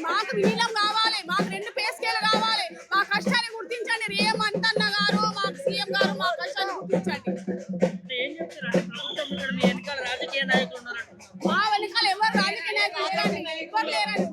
మాకు విలీనం కావాలి, మాకు 2 పే స్కేల్ కావాలి, మా కష్టాన్ని గుర్తించండి. రేవంత్ అన్న గారు, మాకు సీఎం గారు మా కష్టాన్ని గుర్తించండి. ఏం చెప్తారు ప్రభుత్వం ఇక్కడ మీ వెనకాల రాజకీయ నాయకులు ఉన్నారంటున్నారు. మా వెనకాల ఎవరు రాజకీయ నాయకులు లేరండి, ఎవరు లేరండి.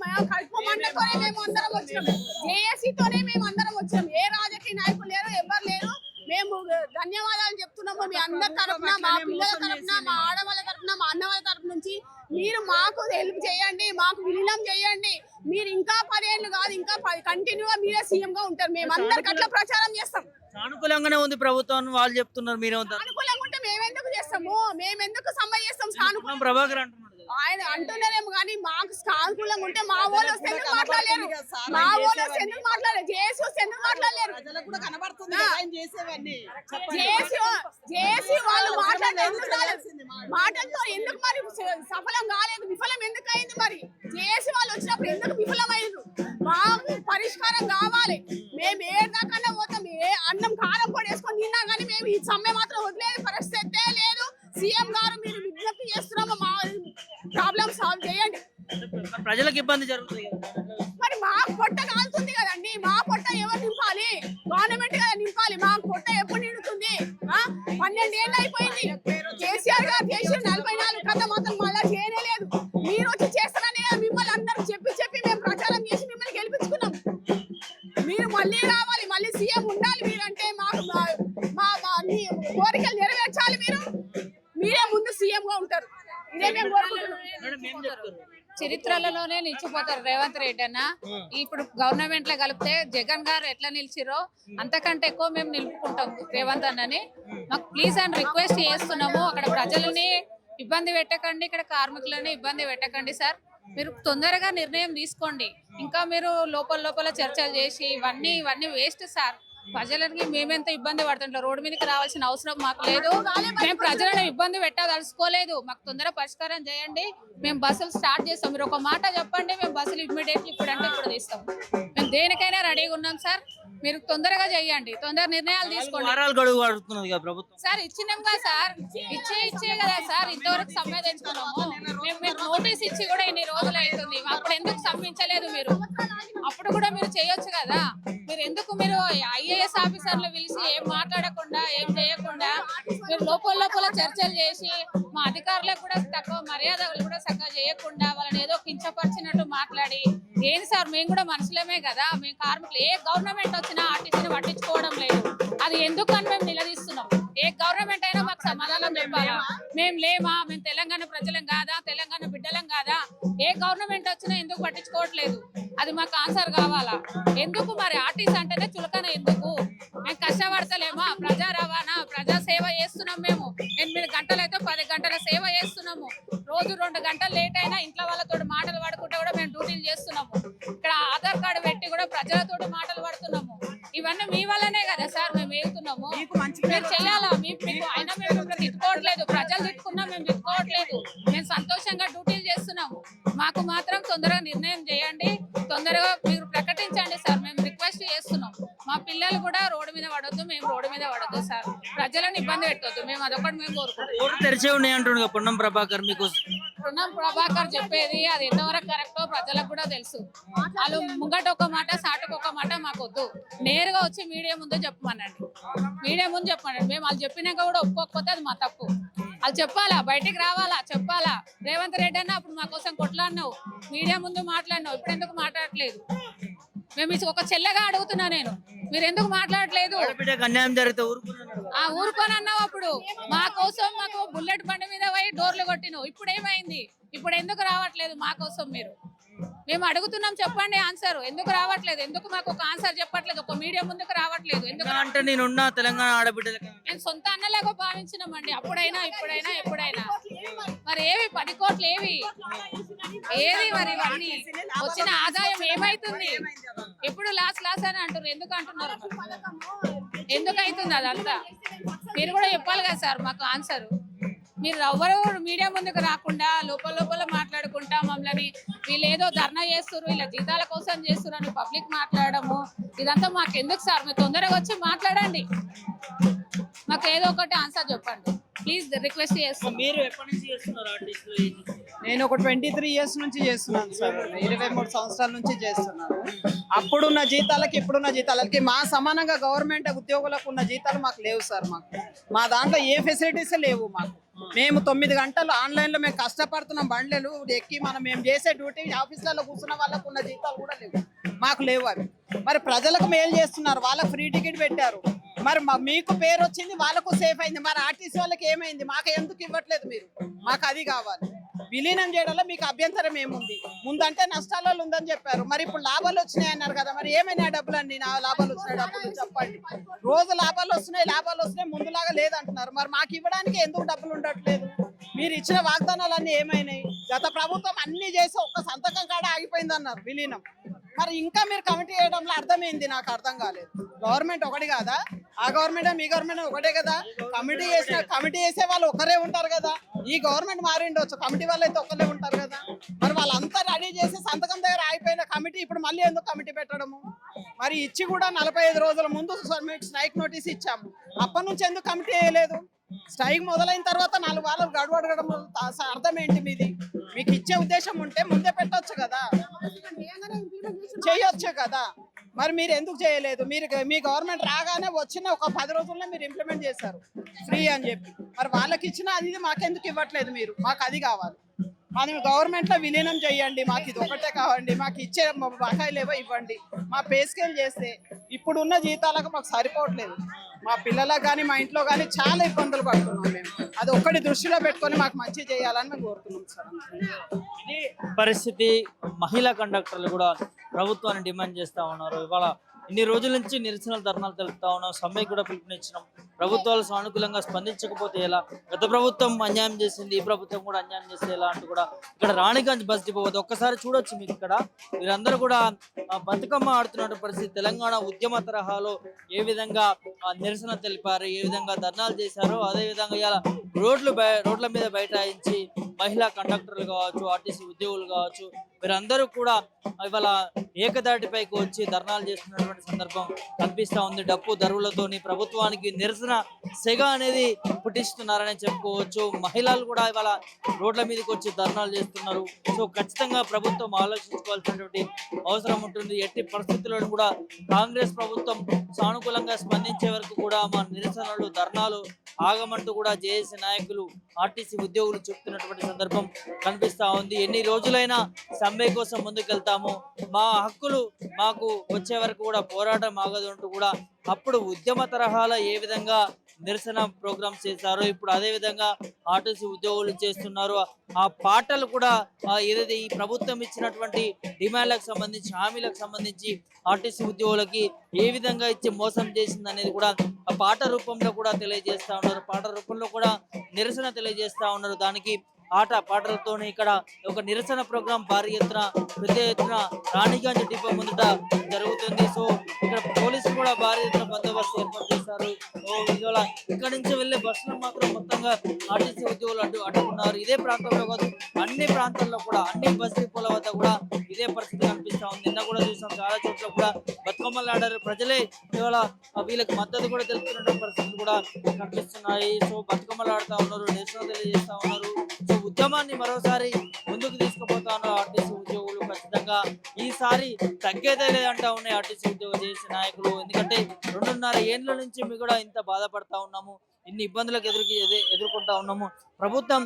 మేము కడుపు మంటతోనే మేము అందరం వచ్చినాం, జేఏసీతోనే మేము అందరం వచ్చాం. ఏ రాజకీయ నాయకులు లేరు, ఎవరు లేరు. మేము ధన్యవాదాలు చెప్తున్నాము మీ అందరి తరఫున, మా పిల్లల తరఫున, మా ఆడవాళ్ళ తరఫున, మా అన్న వాళ్ళ తరఫు నుంచి. మీరు మాకు హెల్ప్ చేయండి, మాకు విలీనం చేయండి. మీరు ఇంకా 10 ఏళ్ళు కాదు, ఇంకా కంటిన్యూగా మీరే సీఎం గా ఉంటారు. మేము అందరికి అట్లా ప్రచారం చేస్తాం. సానుకూలంగానే ఉంది ప్రభుత్వం వాళ్ళు చెప్తున్నారు, మీరేమంటారు? అనుకూలంగా ఉంటే మేమెందుకు చేస్తాము, మేమెందుకు సమ్మె చేస్తాం? సానుకూలం ప్రభాకర్ అంటున్నారు ఆయన అంటున్నారేమో కానీ మాకు సానుకూలంగా ఉంటే మా వాళ్ళు వస్తే ఎందుకు మాట్లాడలేరు, మా వాళ్ళు వస్తే ఎందుకు మాట్లాడలేరు, జేసీ వస్తే ఎందుకు మాట్లాడలేరు? జేసీ వాళ్ళు మాటలతో ఎందుకు మరి సఫలం కాలేదు, విఫలం ఎందుకు అయింది? మరి జేసీ వాళ్ళు వచ్చినప్పుడు ఎందుకు విఫలం అయ్యారు? మాకు పరిష్కారం కావాలి. మేము ఏ దాకా పోతాం, ఏ అన్నం కారం పొడి వేసుకొని తిన్నా కానీ మేము ఈ సమ్మె మాత్రం వదిలేదు పరిస్థితే లేదు. సీఎం గారు మీరు విజ్ఞప్తి చేస్తున్నాము, మా ప్రాబ్లం సాల్వ్ చేయండి. ప్రజలకు ఇబ్బంది జరుగుతుంది మరి మా పొట్ట కాలుతుంది కదండి, మా పొట్ట ఎవరు నింపాలి? గవర్నమెంట్ కదా నింపాలి. మా పొట్ట ఎప్పుడు నిండుతుంది? 12 ఏళ్ళు అయిపోయింది. కేసీఆర్ గారు చేసి 44 కథ మాత్రం మళ్ళా చేయనే లేదు. మీరు వచ్చి చేస్తారని మిమ్మల్ని అందరూ చెప్పి మేము ప్రచారం చేసి మిమ్మల్ని గెలిపించుకున్నాం. మీరు మళ్ళీ రావాలి, మళ్ళీ సీఎం ఉండాలి. మీరంటే మాకు మా కోరికలు నెరవేర్చాలి. మీరే ముందు సీఎం గా ఉంటారు. ఇదే మేము కోరుకుంటున్నాం. చరిత్రలలోనే నిలిచిపోతారు రేవంత్ రెడ్డి అన్న. ఇప్పుడు గవర్నమెంట్ లో కలిపితే జగన్ గారు ఎట్లా నిలిచిరో అంతకంటే ఎక్కువ మేము నిలుపుకుంటాం రేవంత్ అన్నని. మాకు ప్లీజ్ అని రిక్వెస్ట్ చేస్తున్నాము, అక్కడ ప్రజలని ఇబ్బంది పెట్టకండి, ఇక్కడ కార్మికులని ఇబ్బంది పెట్టకండి సార్. మీరు తొందరగా నిర్ణయం తీసుకోండి. ఇంకా మీరు లోపల చర్చలు చేసి ఇవన్నీ వేస్ట్ సార్. ప్రజలకి మేమెంత ఇబ్బంది పడుతుంటాం, రోడ్డు మీదకి రావాల్సిన అవసరం మాకు లేదు. మేము ప్రజలను ఇబ్బంది పెట్టదలుచుకోలేదు. మాకు తొందరగా పరిష్కారం చేయండి. మేము బస్సులు స్టార్ట్ చేస్తాం. మీరు ఒక మాట చెప్పండి, మేము బస్సులు ఇమ్మీడియట్లీ ఇప్పుడు తీస్తాం. మేము దేనికైనా రెడీగా ఉన్నాం సార్. మీరు తొందరగా చేయండి, తొందర నిర్ణయాలు తీసుకోండి సార్. ఇచ్చినాంగా సార్, ఇచ్చే కదా సార్. ఇంతవరకు సమ్మె తెచ్చుకున్నాము. మేము నోటీస్ ఇచ్చి కూడా ఇన్ని రోజులు అవుతుంది. అప్పుడు ఎందుకు సమ్మించలేదు మీరు? అప్పుడు కూడా మీరు చేయొచ్చు కదా. మీరు ఎందుకు ఐఏఎస్ ఆఫీసర్లు పిలిచి ఏం మాట్లాడకుండా ఏం చేయకుండా మీరు లోపల చర్చలు చేసి మా అధికారులకు కూడా తక్కువ మర్యాదలు కూడా చక్కగా చేయకుండా వాళ్ళని ఏదో కించపరిచినట్టు మాట్లాడి ఏంటి సార్? మేము కూడా మనుషులమే కదా. మేము కార్మికులు ఏ గవర్నమెంట్ వచ్చినా ఆర్టీసీని పట్టించుకోవడం లేదు. అది ఎందుకని మేము నిలదీస్తున్నాం. ఏ గవర్నమెంట్ అయినా మాకు సమాధానం చెప్పాలా? మేము లేమా? మేము తెలంగాణ ప్రజలం కాదా? తెలంగాణ బిడ్డలం కాదా? ఏ గవర్నమెంట్ వచ్చినా ఎందుకు పట్టించుకోవట్లేదు? అది మాకు ఆన్సర్ కావాలా? ఎందుకు మరి ఆర్టీసీ అంటేనే చులకన ఎందుకు? మేము కష్టపడతలేమా? ప్రజా రవాణా, ప్రజా సేవ చేస్తున్నాం. మేము 8 గంటలు అయితే 10 గంటల సేవ చేస్తున్నాము. రోజు 2 గంటలు లేట్ అయినా ఇంట్లో వాళ్ళతో మాటలు పడుకుంటే కూడా మేము డ్యూటీలు చేస్తున్నాము. ఇక్కడ ఆధార్ కార్డు పెట్టి కూడా ప్రజలతోటి మాటలు పడుతున్నాము. ఇవన్నీ మీ వల్లనే కదా సార్ మేము వేగుతున్నాము. మీరు చెయ్యాలా? మీకు అయినా మేము తిట్టుకోవట్లేదు, ప్రజలు తిట్టుకున్నా మేము తిట్టుకోవట్లేదు. మేము సంతోషంగా డ్యూటీలు చేస్తున్నాము. మాకు మాత్రం తొందరగా నిర్ణయం చేయండి, తొందరగా మీరు ప్రకటించండి సార్. మేము రిక్వెస్ట్ చేస్తున్నాం. మా పిల్లలు కూడా రోడ్డు మీద పడొద్దు, మేము రోడ్డు మీద పడొద్దు సార్. ప్రజలను ఇబ్బంది పెట్టొద్దు. మేము అదొకటి మేము కోరుకుంటున్నాం. పొన్నం ప్రభాకర్ చెప్పేది అది ఎంతవరకు కరెక్టో ప్రజలకు కూడా తెలుసు. వాళ్ళు ముంగట ఒక మాట సాటుకు ఒక మాట మాకు వద్దు. నేరుగా వచ్చి మీడియా ముందు చెప్పమనండి. మేము వాళ్ళు చెప్పినాక కూడా ఒప్పుకోకపోతే అది మా తప్పు. వాళ్ళు చెప్పాలా, బయటికి రావాలా, చెప్పాలా? రేవంత్ రెడ్డి అన్న అప్పుడు మా కోసం కొట్లాడినావు, మీడియా ముందు మాట్లాడినావు. ఇప్పుడు ఎందుకు మాట్లాడట్లేదు? మేము ఒక చెల్లెగా అడుగుతున్నా నేను, మీరు ఎందుకు మాట్లాడట్లేదు? ఊరుకోనన్నావు అప్పుడు. మా కోసం మాకు బుల్లెట్ బండి మీద పోయి డోర్లు కొట్టినావు. ఇప్పుడు ఏమైంది? ఇప్పుడు ఎందుకు రావట్లేదు మా కోసం? మేము అడుగుతున్నాం, చెప్పండి ఆన్సర్. ఎందుకు రావట్లేదు? ఎందుకు మాకు ఒక ఆన్సర్ చెప్పట్లేదు? ఒక మీడియా ముందుకు రావట్లేదు ఎందుకు? అంటే నేనున్నా తెలంగాణ ఆడబిడ్డలకి మేము సొంత అన్నలేక భావించినామండి. అప్పుడైనా ఇప్పుడైనా ఎప్పుడైనా. మరి ఏవి 10 కోట్లు ఏది మరి? ఇవన్నీ వచ్చిన ఆదాయం ఏమైతుంది? ఎప్పుడు లాస్ అని అంటారు. ఎందుకు అంటున్నారు? ఎందుకు అవుతుంది అదంతా? మీరు కూడా చెప్పాలి కదా సార్ మాకు ఆన్సర్. మీరు ఎవరు మీడియా ముందుకు రాకుండా లోపల మాట్లాడుకుంటా మమ్మల్ని వీళ్ళు ఏదో ధర్నా చేస్తారు, ఇలా జీతాల కోసం చేస్తారు అని పబ్లిక్ మాట్లాడము, ఇదంతా మాకు ఎందుకు సార్? మీరు తొందరగా వచ్చి మాట్లాడండి, మాకు ఏదో ఒకటి ఆన్సర్ చెప్పండి ప్లీజ్. రిక్వెస్ట్ చేస్తాం. మీరు ఎప్పటి నుంచి చేస్తున్నారు? నేను ఒక 23 ఇయర్స్ నుంచి చేస్తున్నాను సార్. 23 సంవత్సరాల నుంచి చేస్తున్నాను. అప్పుడున్న జీతాలకి ఇప్పుడున్న జీతాలకి మా సమానంగా గవర్నమెంట్ ఉద్యోగులకు ఉన్న జీతాలు మాకు లేవు సార్. మా దాంట్లో ఏ ఫెసిలిటీస్ లేవు మాకు. మేము 9 గంటలు ఆన్లైన్లో మేము కష్టపడుతున్నాం. బండ్లు ఎక్కి మేము చేసే డ్యూటీ ఆఫీసులలో కూర్చున్న వాళ్ళకు ఉన్న జీతాలు కూడా లేవు, మాకు లేవు అవి. మరి ప్రజలకు మేలు చేస్తున్నారు, వాళ్ళకి ఫ్రీ టికెట్ పెట్టారు. మరి మీకు పేరు వచ్చింది, వాళ్ళకు సేఫ్ అయింది. మరి ఆర్టీసీ వాళ్ళకి ఏమైంది? మాకు ఎందుకు ఇవ్వట్లేదు మీరు? మాకు అది కావాలి. విలీనం చేయడంలో మీకు అభ్యంతరం ఏముంది? ముందంటే నష్టాలలో ఉందని చెప్పారు, మరి ఇప్పుడు లాభాలు వచ్చినాయి అన్నారు కదా. మరి ఏమైనా డబ్బులు అండి? నా లాభాలు వచ్చినాయి డబ్బులు చెప్పండి. రోజు లాభాలు వస్తున్నాయి ముందులాగా లేదంటున్నారు. మరి మాకు ఇవ్వడానికి ఎందుకు డబ్బులు ఉండట్లేదు? మీరు ఇచ్చిన వాగ్దానాలన్నీ ఏమైనాయి? గత ప్రభుత్వం అన్ని చేసి ఒక్క సంతకం కాడ ఆగిపోయింది అన్నారు విలీనం. మరి ఇంకా మీరు కమిటీ చేయడంలో అర్థమైంది, నాకు అర్థం కాలేదు. గవర్నమెంట్ ఒకటి కాదా? ఆ గవర్నమెంట్ మీ గవర్నమెంట్ ఒకటే కదా. కమిటీ చేసే వాళ్ళు ఒకరే ఉంటారు కదా. ఈ గవర్నమెంట్ మారిండొచ్చు, కమిటీ వాళ్ళు అయితే ఒకరే ఉంటారు కదా. మరి వాళ్ళంతా రెడీ చేసి సంతకం దగ్గర ఆగిపోయిన కమిటీ ఇప్పుడు మళ్ళీ ఎందుకు కమిటీ పెట్టడము? మరి ఇచ్చి కూడా 45 రోజుల ముందు స్ట్రైక్ నోటీస్ ఇచ్చాము, అప్పటి నుంచి ఎందుకు కమిటీ చేయలేదు? స్ట్రైక్ మొదలైన తర్వాత 4 వారాలు గడువు అడగడం అర్థం ఏంటి మీది? మీకు ఇచ్చే ఉద్దేశం ఉంటే ముందే పెట్టొచ్చు కదా, చేయొచ్చు కదా. మరి మీరు ఎందుకు చేయలేదు? మీ గవర్నమెంట్ రాగానే వచ్చిన ఒక 10 రోజుల్లో మీరు ఇంప్లిమెంట్ చేశారు ఫ్రీ అని చెప్పి. మరి వాళ్ళకి ఇచ్చిన అది మాకెందుకు ఇవ్వట్లేదు మీరు? మాకు అది కావాలి. మనం గవర్నమెంట్లో విలీనం చేయండి, మాకు ఇది ఒకటే కావండి. మాకు ఇచ్చే బకాయిలు ఏవో ఇవ్వండి. మా పే స్కేల్ చేస్తే ఇప్పుడున్న జీతాలకు మాకు సరిపోవట్లేదు. మా పిల్లలకు కానీ మా ఇంట్లో కానీ చాలా ఇబ్బందులు పడుతున్నాం మేము. అది ఒక్కటి దృష్టిలో పెట్టుకొని మాకు మంచి చేయాలని మేము కోరుతున్నాం సార్. ఇది పరిస్థితి. మహిళా కండక్టర్లు కూడా ప్రభుత్వాన్ని డిమాండ్ చేస్తా ఉన్నారు. ఇవాళ ఇన్ని రోజుల నుంచి నిరసనలు ధర్నాలు తెలుపుతా ఉన్నాం, సమ్మె కూడా పిలుపునిచ్చినాం. ప్రభుత్వాలు సానుకూలంగా స్పందించకపోతే ఎలా? గత ప్రభుత్వం అన్యాయం చేసింది, ఈ ప్రభుత్వం కూడా అన్యాయం చేస్తే ఎలా అంటూ కూడా ఇక్కడ రాణిగంజ్ బస్ డిపో వద్ద ఒక్కసారి చూడొచ్చు. మీకు ఇక్కడ వీరందరూ కూడా బతుకమ్మ ఆడుతున్న పరిస్థితి. తెలంగాణ ఉద్యమ తరహాలో ఏ విధంగా నిరసన తెలిపారు, ఏ విధంగా ధర్నాలు చేశారో అదే విధంగా ఇలా రోడ్ల మీద బైఠాయించి మహిళా కండక్టర్లు కావచ్చు, ఆర్టీసీ ఉద్యోగులు కావచ్చు, వీరందరూ కూడా ఇవాళ ఏకదాటిపైకి వచ్చి ధర్నాలు చేస్తున్నటువంటి సందర్భం కనిపిస్తా ఉంది. డప్పు దరువులతోని ప్రభుత్వానికి నిరసన సెగ అనేది పుట్టిస్తున్నారని చెప్పుకోవచ్చు. మహిళలు కూడా ఇవాళ రోడ్ల మీదకి వచ్చి ధర్నాలు చేస్తున్నారు. సో ఖచ్చితంగా ప్రభుత్వం ఆలోచించుకోవాల్సినటువంటి అవసరం ఉంటుంది. ఎట్టి పరిస్థితులను కూడా కాంగ్రెస్ ప్రభుత్వం సానుకూలంగా స్పందించే వరకు కూడా మా నిరసనలు ధర్నాలు ఆగమంటూ కూడా జేఏసీ నాయకులు, ఆర్టీసీ ఉద్యోగులు చెప్తున్నటువంటి సందర్భం కనిపిస్తా ఉంది. ఎన్ని రోజులైనా సమ్మె కోసం ముందుకెళ్తాము, మా హక్కులు మాకు వచ్చే వరకు కూడా పోరాటం ఆగదు అంటూ కూడా అప్పుడు ఉద్యమ తరహాలో ఏ విధంగా నిరసన ప్రోగ్రామ్స్ చేశారో ఇప్పుడు అదే విధంగా ఆర్టీసీ ఉద్యోగులు చేస్తున్నారు. ఆ పాటలు కూడా ఏదైతే ఈ ప్రభుత్వం ఇచ్చినటువంటి డిమాండ్లకు సంబంధించి, హామీలకు సంబంధించి ఆర్టీసీ ఉద్యోగులకి ఏ విధంగా ఇచ్చి మోసం చేసింది అనేది కూడా ఆ పాట రూపంలో కూడా తెలియజేస్తా ఉన్నారు. పాట రూపంలో కూడా నిరసన తెలియజేస్తా ఉన్నారు. దానికి పాటలతోనే ఇక్కడ ఒక నిరసన ప్రోగ్రాం భారీ ఎత్తున పెద్ద ఎత్తున రాణిగంజ్ డిపో ముందుట జరుగుతుంది. సో ఇక్కడ పోలీసులు కూడా భారీ ఎత్తున బందోబస్తు ఏర్పాటు చేశారు. ఇవాళ ఇక్కడ నుంచి వెళ్లే బస్సులు మాత్రం మొత్తంగా ఆర్టీసీ ఉద్యోగులు అడ్డుకున్నారు. ఇదే ప్రాంతంలో కాదు, అన్ని ప్రాంతాల్లో కూడా అన్ని బస్ డిపోల వద్ద కూడా ఇదే పరిస్థితి కనిపిస్తా ఉంది. నిన్న కూడా చూసాం, చాలా చోట్ల కూడా బతుకమ్మలు ఆడారు ప్రజలే. ఇవాళ వీళ్ళకి మద్దతు కూడా తెలుపుతున్న పరిస్థితులు కూడా కనిపిస్తున్నాయి. సో బతుకమ్మలు ఆడుతా ఉన్నారు, నిరసన తెలియజేస్తా ఉన్నారు. సో ఉద్యమాన్ని మరోసారి ముందుకు తీసుకుపోతా ఉన్నారు ఆర్టీసీ ఉద్యోగులు. ఖచ్చితంగా ఈసారి తగ్గేదే లేదంటా ఉన్నాయి ఆర్టీసీ ఉద్యోగం చేసే నాయకులు. ఎందుకంటే 2.5 ఏళ్ల నుంచి మేము కూడా ఇంత బాధపడతా ఉన్నాము, ఇన్ని ఇబ్బందులకు ఎదుర్కొంటా ఉన్నాము. ప్రభుత్వం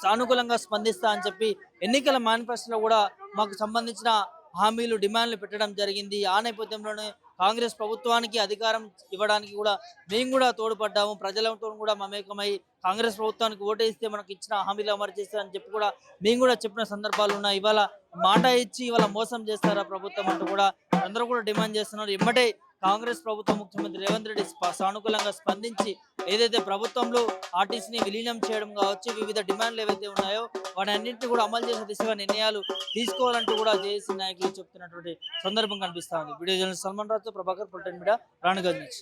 సానుకూలంగా స్పందిస్తా అని చెప్పి ఎన్నికల మేనిఫెస్టోలో కూడా మాకు సంబంధించిన హామీలు, డిమాండ్లు పెట్టడం జరిగింది. ఆ నేపథ్యంలోనే కాంగ్రెస్ ప్రభుత్వానికి అధికారం ఇవ్వడానికి కూడా మేము కూడా తోడ్పడ్డాము. ప్రజలతో కూడా మమేకమై కాంగ్రెస్ ప్రభుత్వానికి ఓటేస్తే మనకు ఇచ్చిన హామీలు అమలు చేస్తారని చెప్పి కూడా మేము కూడా చెప్పిన సందర్భాలు ఉన్నాయి. ఇవాళ మాట ఇచ్చి ఇవాళ మోసం చేస్తారా ప్రభుత్వం అంటూ కూడా అందరూ కూడా డిమాండ్ చేస్తున్నారు. ఎమ్మటే కాంగ్రెస్ ప్రభుత్వం, ముఖ్యమంత్రి రేవంత్ రెడ్డి సానుకూలంగా స్పందించి ఏదైతే ప్రభుత్వంలో ఆర్టీసీని విలీనం చేయడం కావచ్చు, వివిధ డిమాండ్లు ఏవైతే ఉన్నాయో వాటన్నింటినీ కూడా అమలు చేసే దిశగా నిర్ణయాలు తీసుకోవాలంటూ కూడా జేఏసీ నాయకులు చెప్తున్నటువంటి సందర్భం కనిపిస్తా ఉంది. వీడియో జర్నలిస్ట్ సల్మాన్ రాజు, ప్రభాకర్, పొలిటికల్ మీడియా, రాణిగంజ్ నుంచి.